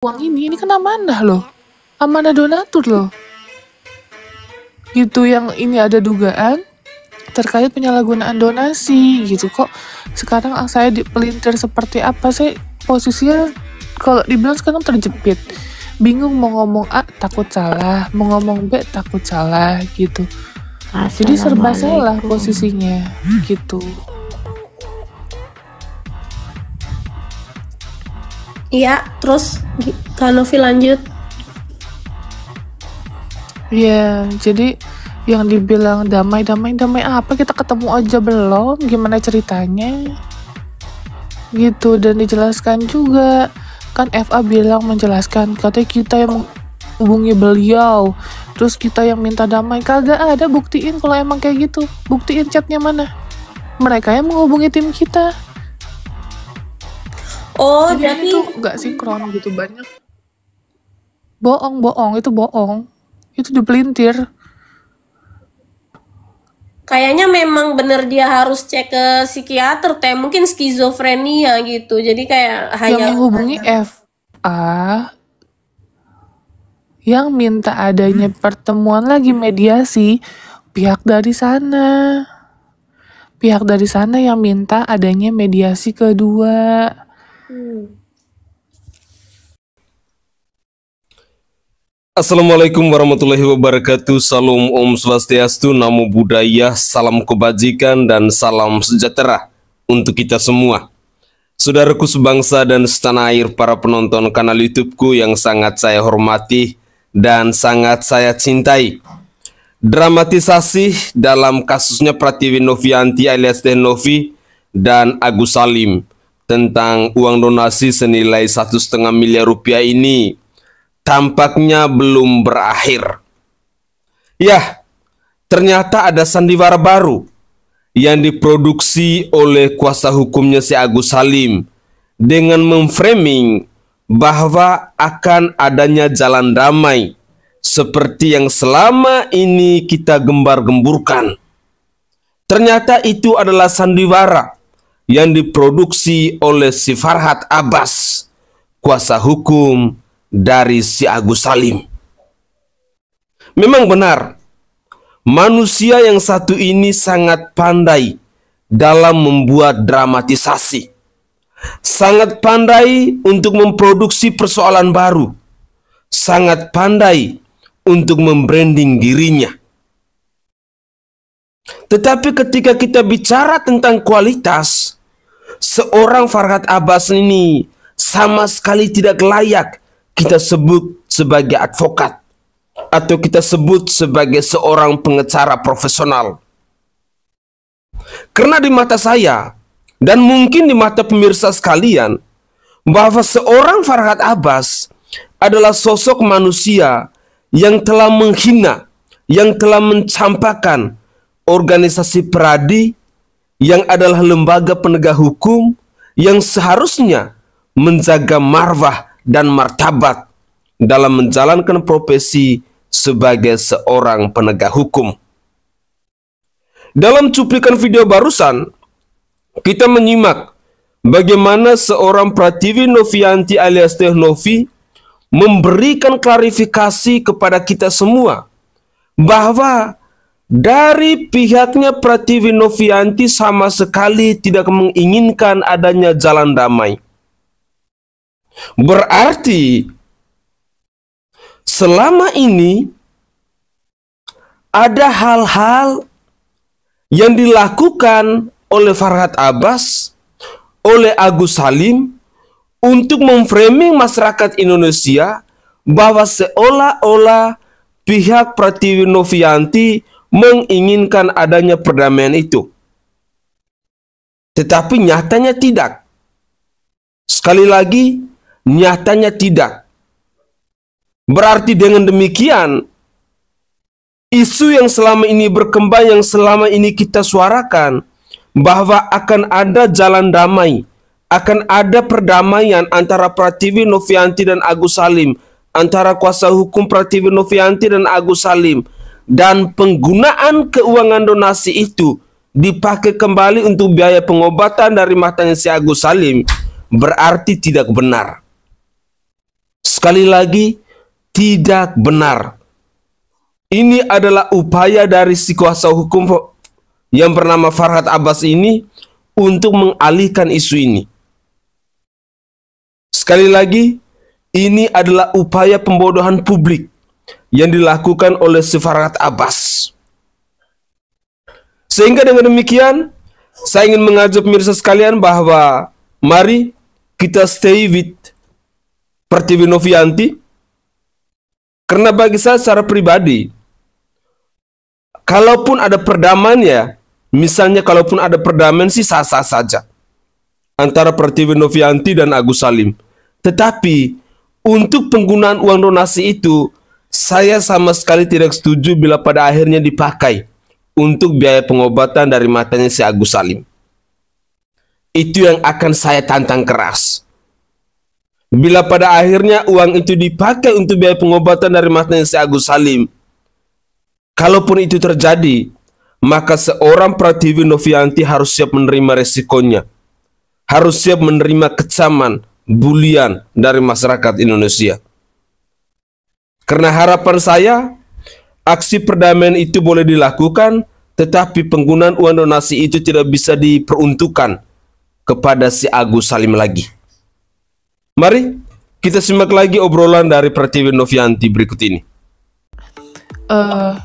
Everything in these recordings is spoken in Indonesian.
uang ini kan amanah loh, amanah donatur loh. Gitu, yang ini ada dugaan terkait penyalahgunaan donasi gitu. Kok sekarang saya dipelintir seperti apa? Saya posisinya kalau dibilang sekarang terjepit, bingung mau ngomong A takut salah, mau ngomong B takut salah gitu. Jadi serba salah posisinya gitu. Iya, terus Kak Novi lanjut. Iya, jadi yang dibilang damai apa, kita ketemu aja belum, gimana ceritanya gitu. Dan dijelaskan juga kan, FA bilang menjelaskan katanya kita yang menghubungi beliau, terus kita yang minta damai. Kagak ada, buktiin kalau emang kayak gitu, buktiin chatnya mana, mereka yang menghubungi tim kita. Oh, jadi itu nggak sinkron gitu, banyak bohong, itu dipelintir. Kayaknya memang bener dia harus cek ke psikiater teh, mungkin skizofrenia gitu. Jadi kayak yang menghubungi FA yang minta adanya pertemuan lagi mediasi, pihak dari sana yang minta adanya mediasi kedua. Assalamualaikum warahmatullahi wabarakatuh. Salam Om Swastiastu, Namo Buddhaya, salam kebajikan dan salam sejahtera untuk kita semua. Saudaraku sebangsa dan setanah air, para penonton kanal YouTubeku yang sangat saya hormati dan sangat saya cintai. Dramatisasi dalam kasusnya Pratiwi Novianti alias Teh Novi dan Agus Salim tentang uang donasi senilai 1,5 miliar rupiah ini tampaknya belum berakhir. Ya, ternyata ada sandiwara baru yang diproduksi oleh kuasa hukumnya si Agus Salim dengan memframing bahwa akan adanya jalan damai seperti yang selama ini kita gembar-gemburkan. Ternyata itu adalah sandiwara yang diproduksi oleh si Farhad Abbas, kuasa hukum dari si Agus Salim. Memang benar, manusia yang satu ini sangat pandai dalam membuat dramatisasi, sangat pandai untuk memproduksi persoalan baru, sangat pandai untuk membranding dirinya. Tetapi ketika kita bicara tentang kualitas, seorang Farhad Abbas ini sama sekali tidak layak kita sebut sebagai advokat atau kita sebut sebagai seorang pengacara profesional. Karena di mata saya dan mungkin di mata pemirsa sekalian, bahwa seorang Farhad Abbas adalah sosok manusia yang telah menghina, yang telah mencampakkan organisasi Peradi yang adalah lembaga penegak hukum yang seharusnya menjaga marwah dan martabat dalam menjalankan profesi sebagai seorang penegak hukum. Dalam cuplikan video barusan, kita menyimak bagaimana seorang Pratiwi Novianti alias Teh Novi memberikan klarifikasi kepada kita semua bahwa dari pihaknya Pratiwi Novianti sama sekali tidak menginginkan adanya jalan damai. Berarti selama ini ada hal-hal yang dilakukan oleh Farhad Abbas, oleh Agus Salim untuk memframing masyarakat Indonesia bahwa seolah-olah pihak Pratiwi Novianti menginginkan adanya perdamaian itu. Tetapi nyatanya tidak. Sekali lagi, nyatanya tidak. Berarti dengan demikian, isu yang selama ini berkembang, yang selama ini kita suarakan, bahwa akan ada jalan damai, akan ada perdamaian antara Pratiwi Novianti dan Agus Salim, antara kuasa hukum Pratiwi Novianti dan Agus Salim, dan penggunaan keuangan donasi itu dipakai kembali untuk biaya pengobatan dari matanya si Agus Salim, berarti tidak benar. Sekali lagi, tidak benar. Ini adalah upaya dari si kuasa hukum yang bernama Farhad Abbas ini untuk mengalihkan isu ini. Sekali lagi, ini adalah upaya pembodohan publik yang dilakukan oleh si Farhad Abbas. Sehingga dengan demikian, saya ingin mengajak pemirsa sekalian bahwa mari kita stay with Pertiwi Novianti. Karena bagi saya secara pribadi, kalaupun ada perdamaian ya, misalnya kalaupun ada perdamaian sih sah-sah saja antara Pertiwi Novianti dan Agus Salim. Tetapi untuk penggunaan uang donasi itu, saya sama sekali tidak setuju bila pada akhirnya dipakai untuk biaya pengobatan dari matanya si Agus Salim. Itu yang akan saya tantang keras. Bila pada akhirnya uang itu dipakai untuk biaya pengobatan dari matanya si Agus Salim, kalaupun itu terjadi, maka seorang Pratiwi Novianti harus siap menerima resikonya. Harus siap menerima kecaman, bulian dari masyarakat Indonesia. Karena harapan saya, aksi perdamaian itu boleh dilakukan, tetapi penggunaan uang donasi itu tidak bisa diperuntukkan kepada si Agus Salim lagi. Mari kita simak lagi obrolan dari Pertiwi Novianti berikut ini.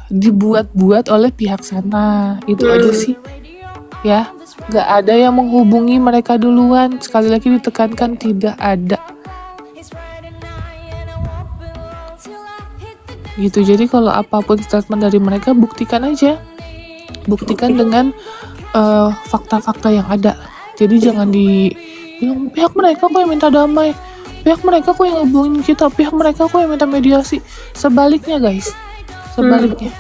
Dibuat-buat oleh pihak sana, itu aja sih ya. Gak ada yang menghubungi mereka duluan. Sekali lagi ditekankan, tidak ada gitu. Jadi kalau apapun statement dari mereka, buktikan aja, buktikan dengan fakta-fakta yang ada. Jadi jangan dibilang pihak mereka kok yang minta damai, pihak mereka kok yang hubungin kita, pihak mereka kok yang minta mediasi. Sebaliknya guys, sebaliknya.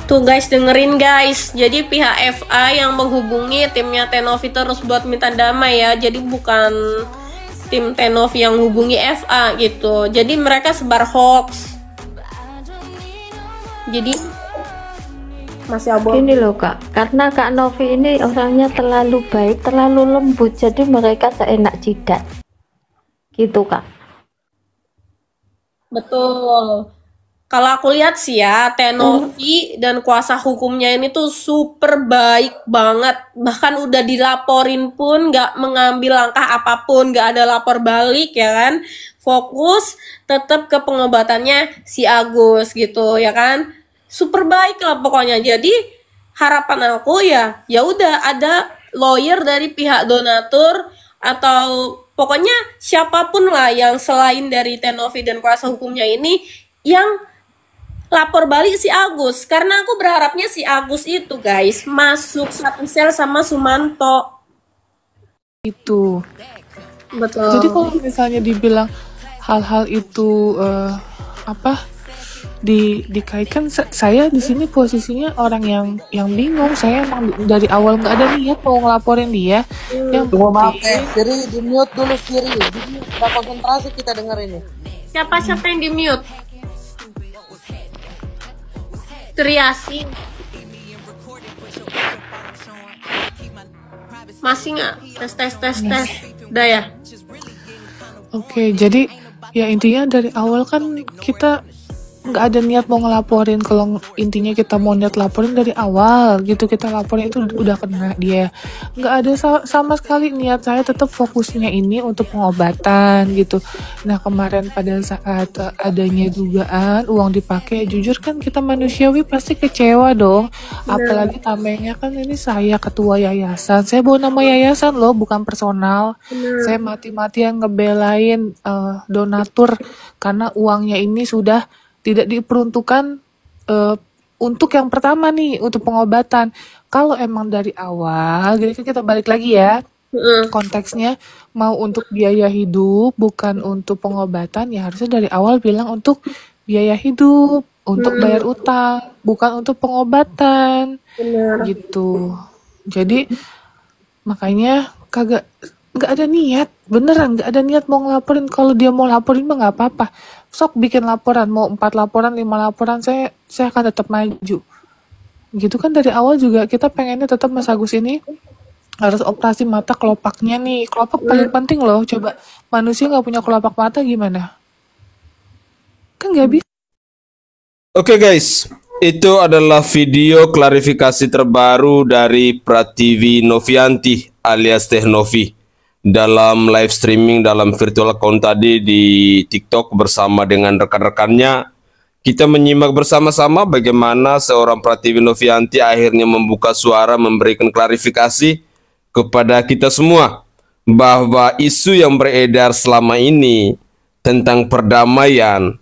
Tuh guys, dengerin guys. Jadi pihak FA yang menghubungi timnya Tenovi terus buat minta damai ya. Jadi bukan tim Tenovi yang hubungi FA gitu. Jadi mereka sebar hoax. Jadi masih abon. Ini loh Kak, karena Kak Novi ini orangnya terlalu baik, terlalu lembut, jadi mereka seenak jidat gitu Kak. Betul. Kalau aku lihat sih ya, Tenovi dan kuasa hukumnya ini tuh super baik banget. Bahkan udah dilaporin pun gak mengambil langkah apapun, gak ada lapor balik ya kan. Fokus tetap ke pengobatannya si Agus gitu ya kan. Super baik lah pokoknya. Jadi harapan aku ya udah ada lawyer dari pihak donatur atau pokoknya siapapun lah yang selain dari Tenovi dan kuasa hukumnya ini yang lapor balik si Agus, karena aku berharapnya si Agus itu guys masuk satu sel sama Sumanto. Itu Betul. jadi kalau misalnya dibilang hal-hal itu dikaitkan, saya di sini posisinya orang yang bingung. Saya emang dari awal nggak ada niat mau ngelaporin dia. Yang Tunggu maaf penting Siri, di mute dulu Siri. Kita konsentrasi, kita denger ini. Siapa yang di mute? Triasi. Masih nggak? Tes. Udah ya? Oke, jadi ya intinya dari awal kan kita nggak ada niat mau ngelaporin. Kalau intinya kita mau niat laporin dari awal gitu, kita laporin itu udah kena dia. Nggak ada sama sekali niat. Saya tetap fokusnya ini untuk pengobatan gitu. Nah kemarin pada saat adanya dugaan uang dipakai, jujur kan kita manusiawi pasti kecewa dong. Apalagi tamengnya kan ini saya ketua yayasan, saya bawa nama yayasan loh, bukan personal. Saya mati-matian ngebelain donatur karena uangnya ini sudah tidak diperuntukkan untuk yang pertama nih, untuk pengobatan. Kalau emang dari awal, jadi kita balik lagi ya, konteksnya mau untuk biaya hidup, bukan untuk pengobatan, ya harusnya dari awal bilang untuk biaya hidup, untuk bayar utang, bukan untuk pengobatan. Gitu. Jadi makanya nggak ada niat, beneran nggak ada niat mau ngelaporin. Kalau dia mau laporin mah nggak apa-apa, sok bikin laporan, mau 4 laporan 5 laporan, saya akan tetap maju gitu kan. Dari awal juga kita pengennya tetap Mas Agus ini Harus operasi mata kelopaknya nih. Kelopak paling penting loh. Coba manusia nggak punya kelopak mata gimana? Kan nggak bisa. Oke guys, itu adalah video klarifikasi terbaru dari Pratiwi Novianti alias Teh Novi dalam live streaming dalam virtual account tadi di TikTok bersama dengan rekan-rekannya. Kita menyimak bersama-sama bagaimana seorang Pratiwi Novianti akhirnya membuka suara memberikan klarifikasi kepada kita semua bahwa isu yang beredar selama ini tentang perdamaian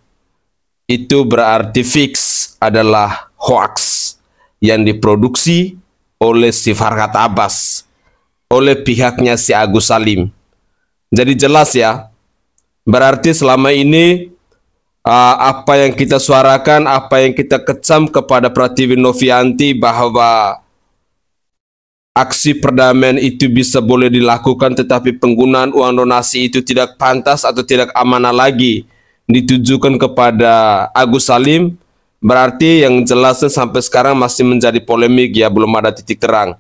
itu berarti fix adalah hoax yang diproduksi oleh si Farhad Abbas, oleh pihaknya si Agus Salim. Jadi jelas ya, berarti selama ini apa yang kita suarakan, apa yang kita kecam kepada Pratiwi Novianti bahwa aksi perdamaian itu bisa boleh dilakukan, tetapi penggunaan uang donasi itu tidak pantas atau tidak amanah lagi ditujukan kepada Agus Salim, berarti yang jelasnya sampai sekarang masih menjadi polemik ya, belum ada titik terang.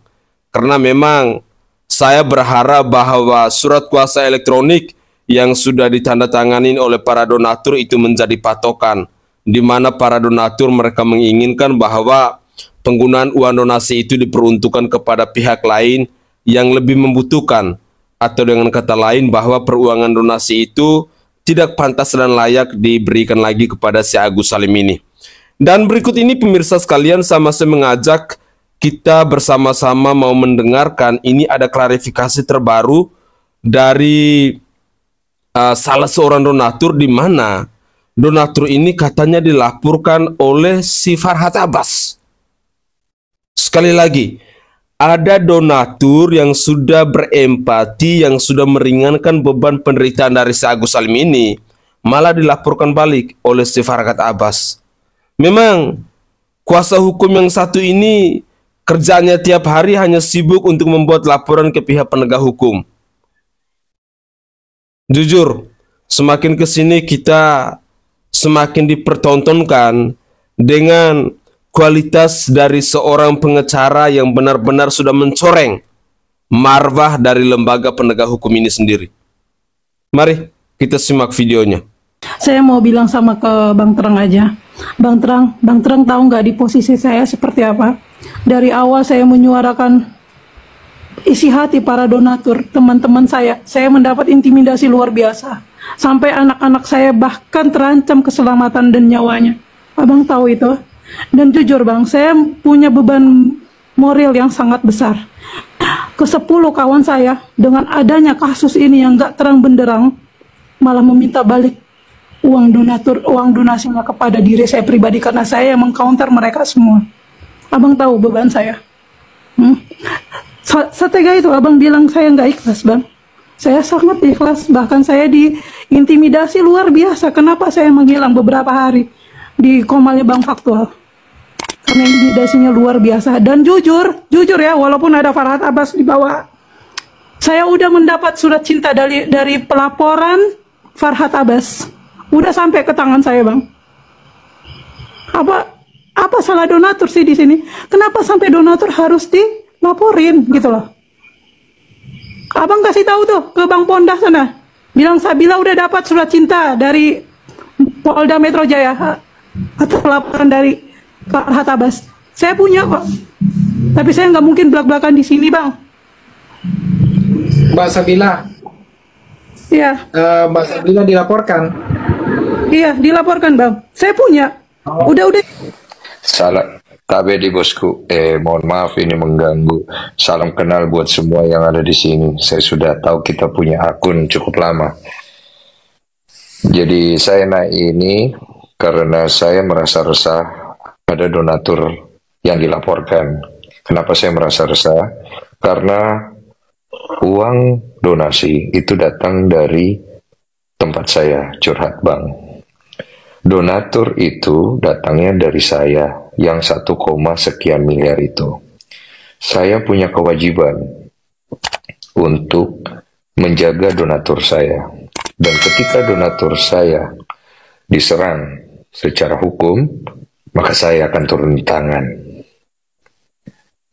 Karena memang saya berharap bahwa surat kuasa elektronik yang sudah ditandatangani oleh para donatur itu menjadi patokan, di mana para donatur mereka menginginkan bahwa penggunaan uang donasi itu diperuntukkan kepada pihak lain yang lebih membutuhkan, atau dengan kata lain bahwa peruangan donasi itu tidak pantas dan layak diberikan lagi kepada si Agus Salim ini. Dan berikut ini pemirsa sekalian, saya mengajak kita bersama-sama mau mendengarkan, ini ada klarifikasi terbaru dari salah seorang donatur, di mana donatur ini katanya dilaporkan oleh si Farhad Abbas. Sekali lagi, ada donatur yang sudah berempati, yang sudah meringankan beban penderitaan dari si Agus Salim ini, malah dilaporkan balik oleh si Farhad Abbas. Memang kuasa hukum yang satu ini kerjanya tiap hari hanya sibuk untuk membuat laporan ke pihak penegak hukum. Jujur, semakin kesini kita semakin dipertontonkan dengan kualitas dari seorang pengacara yang benar-benar sudah mencoreng marwah dari lembaga penegak hukum ini sendiri. Mari kita simak videonya. Saya mau bilang sama ke Bang Terang aja. Bang Terang tahu nggak di posisi saya seperti apa? Dari awal saya menyuarakan isi hati para donatur, teman-teman saya mendapat intimidasi luar biasa. Sampai anak-anak saya bahkan terancam keselamatan dan nyawanya. Abang tahu itu? Dan jujur Bang, saya punya beban moral yang sangat besar. Ke-10 kawan saya dengan adanya kasus ini yang gak terang benderang malah meminta balik uang donatur, uang donasinya kepada diri saya pribadi karena saya yang mengcounter mereka semua. Abang tahu beban saya. Setega itu Abang bilang saya nggak ikhlas Bang. Saya sangat ikhlas, bahkan saya diintimidasi luar biasa. Kenapa saya menghilang beberapa hari di Komalnya Bang Faktual? Karena intimidasinya luar biasa. Dan jujur ya, walaupun ada Farhad Abbas di bawah, saya udah mendapat surat cinta dari pelaporan Farhad Abbas. Udah sampai ke tangan saya Bang. Apa salah donatur sih di sini? Kenapa sampai donatur harus dilaporin gitu loh? Abang kasih tahu tuh ke Bang Pondah sana. Bilang Sabila udah dapat surat cinta dari Polda Metro Jaya atau laporan dari Farhad Abbas. Saya punya kok. Tapi saya nggak mungkin belak-belakan di sini, Bang. Mbak Sabila. Iya. Mbak Sabila dilaporkan. Iya, dilaporkan, Bang. Saya punya. Udah. Salam KBD bosku. Mohon maaf ini mengganggu. Salam kenal buat semua yang ada di sini. Saya sudah tahu kita punya akun cukup lama. Jadi saya naik ini karena saya merasa resah pada donatur yang dilaporkan. Kenapa saya merasa resah? Karena uang donasi itu datang dari tempat saya curhat Bang. Donatur itu datangnya dari saya yang 1, sekian miliar itu. Saya punya kewajiban untuk menjaga donatur saya. Dan ketika donatur saya diserang secara hukum, maka saya akan turun tangan.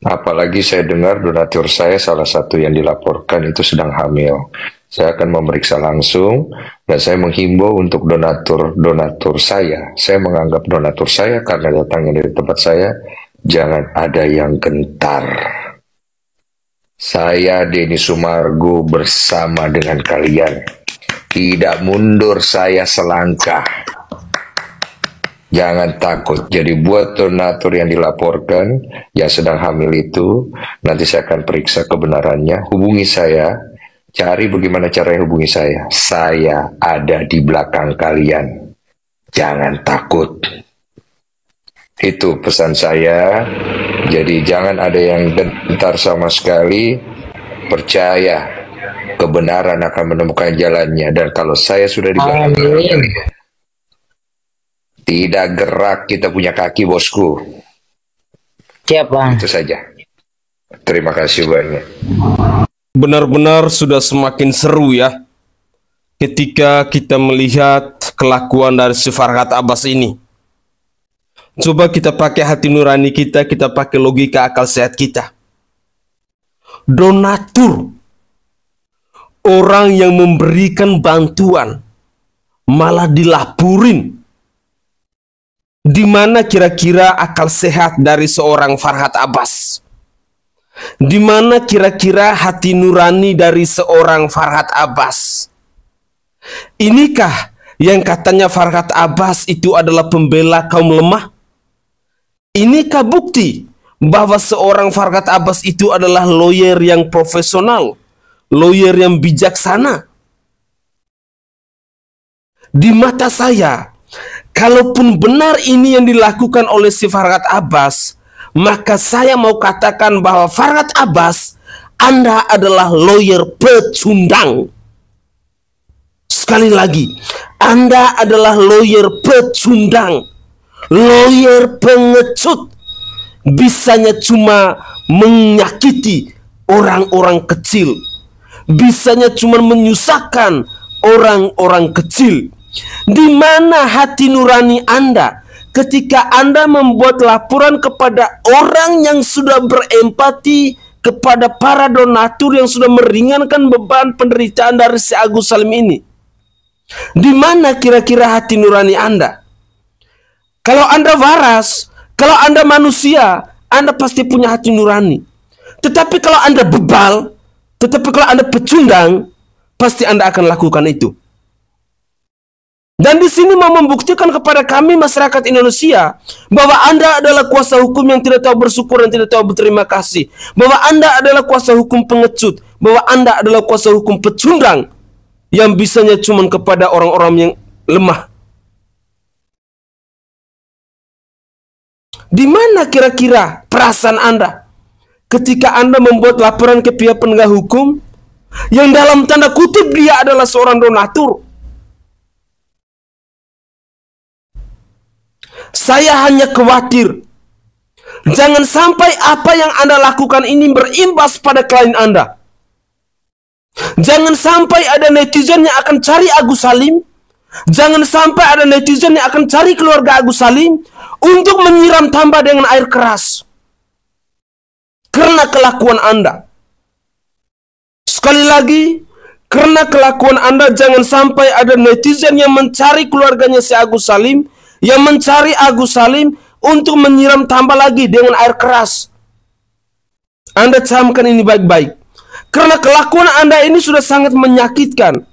Apalagi saya dengar donatur saya salah satu yang dilaporkan itu sedang hamil. Saya akan memeriksa langsung dan saya menghimbau untuk donatur saya. Saya menganggap donatur saya karena datangnya dari tempat saya, jangan ada yang gentar. Saya Denny Sumargo bersama dengan kalian. Tidak mundur saya selangkah. Jangan takut. Jadi buat donatur yang dilaporkan yang sedang hamil itu, nanti saya akan periksa kebenarannya. Hubungi saya, cari bagaimana caranya hubungi saya. Saya ada di belakang kalian. Jangan takut. Itu pesan saya. Jadi jangan ada yang gentar sama sekali. Percaya kebenaran akan menemukan jalannya. Dan kalau saya sudah di belakang kalian, tidak gerak kita punya kaki, bosku. Siap, Bang. Itu saja. Terima kasih banyak. Benar-benar sudah semakin seru ya ketika kita melihat kelakuan dari si Farhat Abbas ini. Coba kita pakai hati nurani kita pakai logika akal sehat kita. Donatur, orang yang memberikan bantuan, malah dilaporin. Di mana kira-kira akal sehat dari seorang Farhat Abbas? Di mana kira-kira hati nurani dari seorang Farhat Abbas? Inikah yang katanya Farhat Abbas itu adalah pembela kaum lemah? Inikah bukti bahwa seorang Farhat Abbas itu adalah lawyer yang profesional, lawyer yang bijaksana? Di mata saya, kalaupun benar ini yang dilakukan oleh si Farhat Abbas, maka saya mau katakan bahwa Farhat Abbas, Anda adalah lawyer pecundang. Sekali lagi, Anda adalah lawyer pecundang, lawyer pengecut. Bisanya cuma menyakiti orang-orang kecil, bisanya cuma menyusahkan orang-orang kecil. Di mana hati nurani Anda ketika Anda membuat laporan kepada orang yang sudah berempati kepada para donatur yang sudah meringankan beban penderitaan dari si Agus Salim ini? Di mana kira-kira hati nurani Anda? Kalau Anda waras, kalau Anda manusia, Anda pasti punya hati nurani. Tetapi kalau Anda bebal, tetapi kalau Anda pecundang, pasti Anda akan lakukan itu. Dan di sini mau membuktikan kepada kami masyarakat Indonesia bahwa Anda adalah kuasa hukum yang tidak tahu bersyukur dan tidak tahu berterima kasih. Bahwa Anda adalah kuasa hukum pengecut, bahwa Anda adalah kuasa hukum pecundang yang bisanya cuma kepada orang-orang yang lemah. Di mana kira-kira perasaan Anda ketika Anda membuat laporan ke pihak penegak hukum yang dalam tanda kutip dia adalah seorang donatur? Saya hanya khawatir jangan sampai apa yang Anda lakukan ini berimbas pada klien Anda. Jangan sampai ada netizen yang akan cari Agus Salim. Jangan sampai ada netizen yang akan cari keluarga Agus Salim untuk menyiram tambah dengan air keras karena kelakuan Anda. Sekali lagi, karena kelakuan Anda, jangan sampai ada netizen yang mencari keluarganya si Agus Salim, yang mencari Agus Salim untuk menyiram tambah lagi dengan air keras. Anda camkan ini baik-baik. Karena kelakuan Anda ini sudah sangat menyakitkan.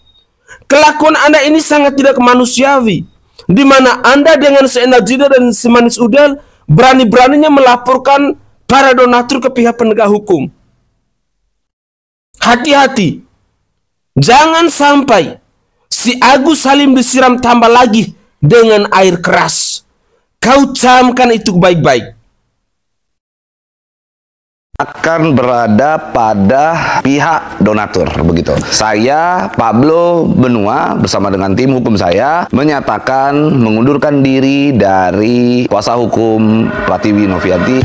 Kelakuan Anda ini sangat tidak manusiawi. Di mana Anda dengan seenak jidat dan semanis udel berani-beraninya melaporkan para donatur ke pihak penegak hukum. Hati-hati. Jangan sampai si Agus Salim disiram tambah lagi dengan air keras. Kau camkan itu baik-baik. Akan berada pada pihak donatur, begitu. Saya, Pablo Benua, bersama dengan tim hukum saya, menyatakan mengundurkan diri dari kuasa hukum Pratiwi Novianti.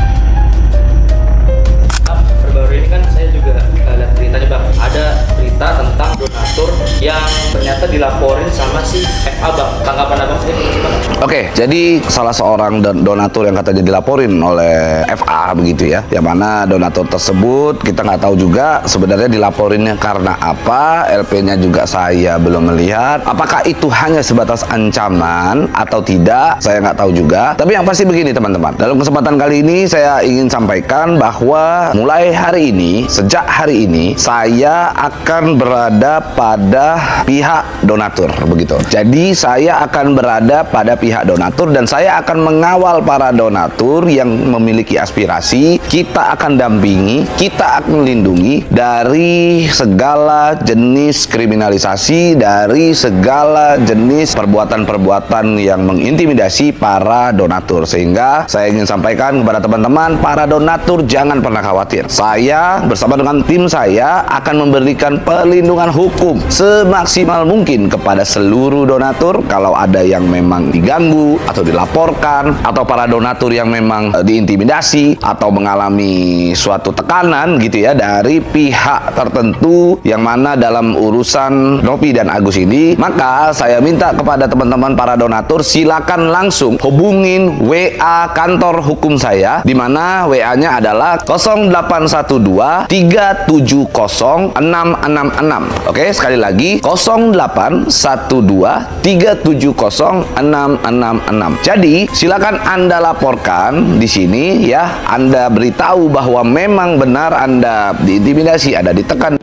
Baru-baru ini kan saya juga lihat beritanya, Bang. Ada berita tentang donatur donatur yang ternyata dilaporin sama si FA Bang. Tanggapan Abang sendiri gimana? Oke, jadi salah seorang donatur yang katanya dilaporin oleh FA begitu ya, yang mana donatur tersebut kita nggak tahu juga sebenarnya dilaporinnya karena apa, LP-nya juga saya belum melihat. Apakah itu hanya sebatas ancaman atau tidak, saya nggak tahu juga. Tapi yang pasti begini teman-teman, dalam kesempatan kali ini saya ingin sampaikan bahwa mulai hari ini, sejak hari ini, saya akan berada pada pihak donatur begitu. Jadi saya akan berada pada pihak donatur dan saya akan mengawal para donatur yang memiliki aspirasi. Kita akan dampingi, kita akan melindungi dari segala jenis kriminalisasi, dari segala jenis perbuatan-perbuatan yang mengintimidasi para donatur. Sehingga saya ingin sampaikan kepada teman-teman, para donatur jangan pernah khawatir. Saya bersama dengan tim saya akan memberikan perlindungan hukum semaksimal mungkin kepada seluruh donatur. Kalau ada yang memang diganggu atau dilaporkan, atau para donatur yang memang diintimidasi atau mengalami suatu tekanan gitu ya dari pihak tertentu yang mana dalam urusan Novi dan Agus ini, maka saya minta kepada teman-teman para donatur silakan langsung hubungin WA kantor hukum saya, di mana WA-nya adalah 0812 370 666. Oke, sekali lagi 0812 370 666. Jadi silakan Anda laporkan di sini ya, Anda beritahu bahwa memang benar Anda diintimidasi, ada ditekan,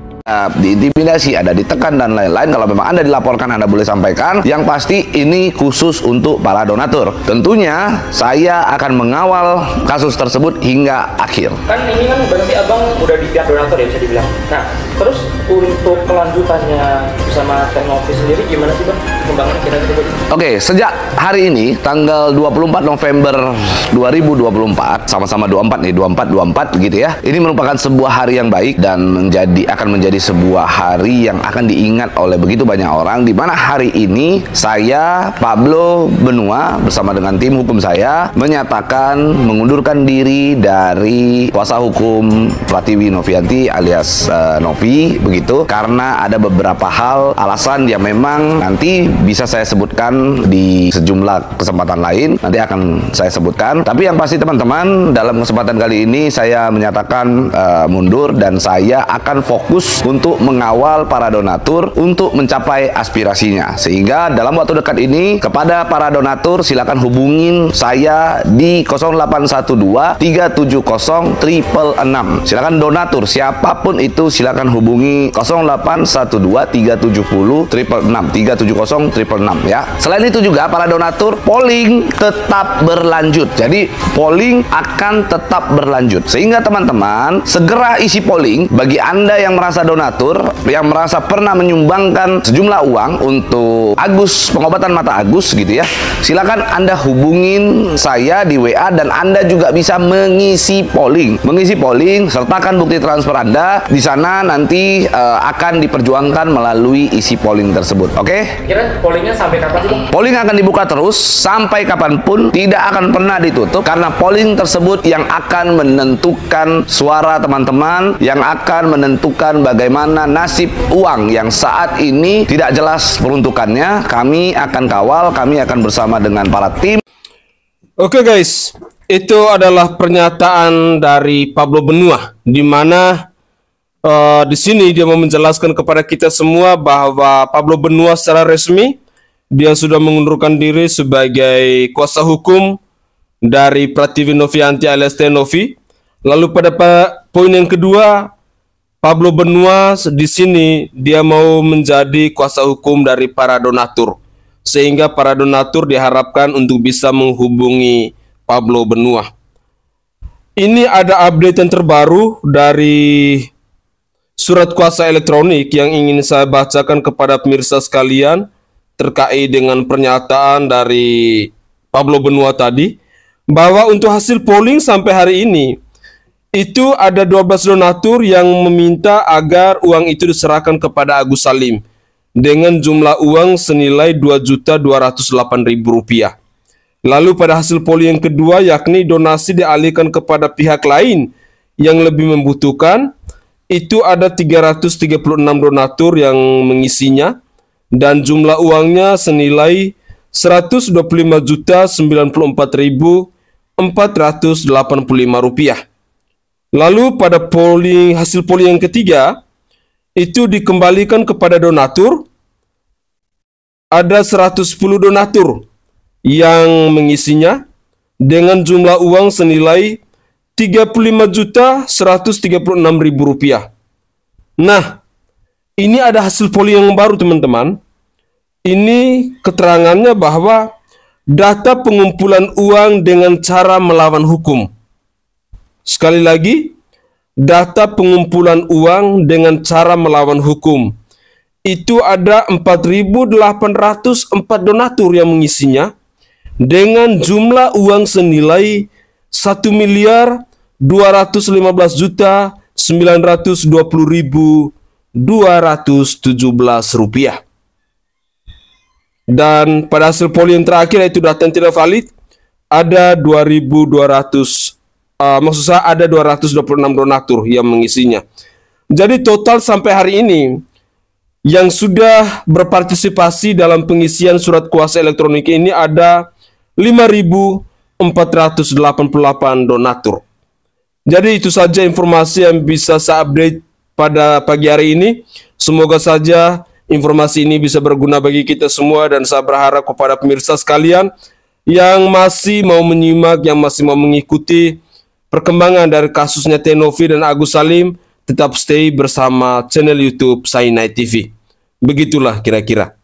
dan lain-lain. Kalau memang Anda dilaporkan, Anda boleh sampaikan. Yang pasti ini khusus untuk para donatur. Tentunya saya akan mengawal kasus tersebut hingga akhir. Kan ini kan berarti Abang udah di pihak donatur ya, bisa dibilang. Nah, terus untuk kelanjutannya bersama Novi sendiri gimana sih Bang? Kembangan kira-kira? Oke, sejak hari ini tanggal 24 November 2024, sama-sama 24 nih, 24 gitu ya. Ini merupakan sebuah hari yang baik dan akan menjadi sebuah hari yang akan diingat oleh begitu banyak orang, di mana hari ini saya, Pablo Benua, bersama dengan tim hukum saya menyatakan mengundurkan diri dari kuasa hukum Pratiwi Novianti alias Novi begitu, karena ada beberapa hal alasan yang memang nanti bisa saya sebutkan di sejumlah kesempatan lain, nanti akan saya sebutkan. Tapi yang pasti teman-teman, dalam kesempatan kali ini saya menyatakan mundur dan saya akan fokus untuk mengawal para donatur untuk mencapai aspirasinya. Sehingga dalam waktu dekat ini kepada para donatur silakan hubungin saya di 0812 370 666. Silakan donatur siapapun itu silakan hubungi 0812 370 666 ya. Selain itu juga para donatur, polling tetap berlanjut. Jadi polling akan tetap berlanjut. Sehingga teman-teman segera isi polling. Bagi Anda yang merasa donatur, yang merasa pernah menyumbangkan sejumlah uang untuk Agus, pengobatan mata Agus gitu ya, silakan Anda hubungin saya di WA dan Anda juga bisa mengisi polling. Mengisi polling, sertakan bukti transfer Anda. Di sana nanti akan diperjuangkan melalui isi polling tersebut. Oke? Kira pollingnya sampai kapan sih Bang? Polling akan dibuka terus sampai kapanpun, tidak akan pernah ditutup, karena polling tersebut yang akan menentukan suara teman-teman, yang akan menentukan bagaimana nasib uang yang saat ini tidak jelas peruntukannya. Kami akan kawal, kami akan bersama dengan para tim. Oke guys, itu adalah pernyataan dari Pablo Benua, di mana di sini dia mau menjelaskan kepada kita semua bahwa Pablo Benua secara resmi dia sudah mengundurkan diri sebagai kuasa hukum dari Pratiwi Novianti alias Novi. Lalu pada poin yang kedua, Pablo Benua di sini dia mau menjadi kuasa hukum dari para donatur, sehingga para donatur diharapkan untuk bisa menghubungi Pablo Benua. Ini ada update yang terbaru dari surat kuasa elektronik yang ingin saya bacakan kepada pemirsa sekalian terkait dengan pernyataan dari Pablo Benua tadi, bahwa untuk hasil polling sampai hari ini itu ada 12 donatur yang meminta agar uang itu diserahkan kepada Agus Salim dengan jumlah uang senilai Rp2.208.000. Lalu pada hasil polling yang kedua, yakni donasi dialihkan kepada pihak lain yang lebih membutuhkan, itu ada 336 donatur yang mengisinya dan jumlah uangnya senilai 125.094.485 rupiah. Lalu pada hasil polling yang ketiga itu dikembalikan kepada donatur. Ada 110 donatur yang mengisinya dengan jumlah uang senilai 35.136.000 rupiah. Nah, ini ada hasil polling yang baru teman-teman. Ini keterangannya bahwa data pengumpulan uang dengan cara melawan hukum. Sekali lagi, data pengumpulan uang dengan cara melawan hukum. Itu ada 4.804 donatur yang mengisinya dengan jumlah uang senilai 1.219.920.217 rupiah. Dan pada hasil polling yang terakhir, yaitu data yang tidak valid, ada 226 donatur yang mengisinya. Jadi total sampai hari ini yang sudah berpartisipasi dalam pengisian surat kuasa elektronik ini ada 5.488 donatur. Jadi itu saja informasi yang bisa saya update pada pagi hari ini. Semoga saja informasi ini bisa berguna bagi kita semua, dan saya berharap kepada pemirsa sekalian yang masih mau menyimak, yang masih mau mengikuti perkembangan dari kasusnya Tenovi dan Agus Salim, tetap stay bersama channel YouTube Sainai TV. Begitulah kira-kira.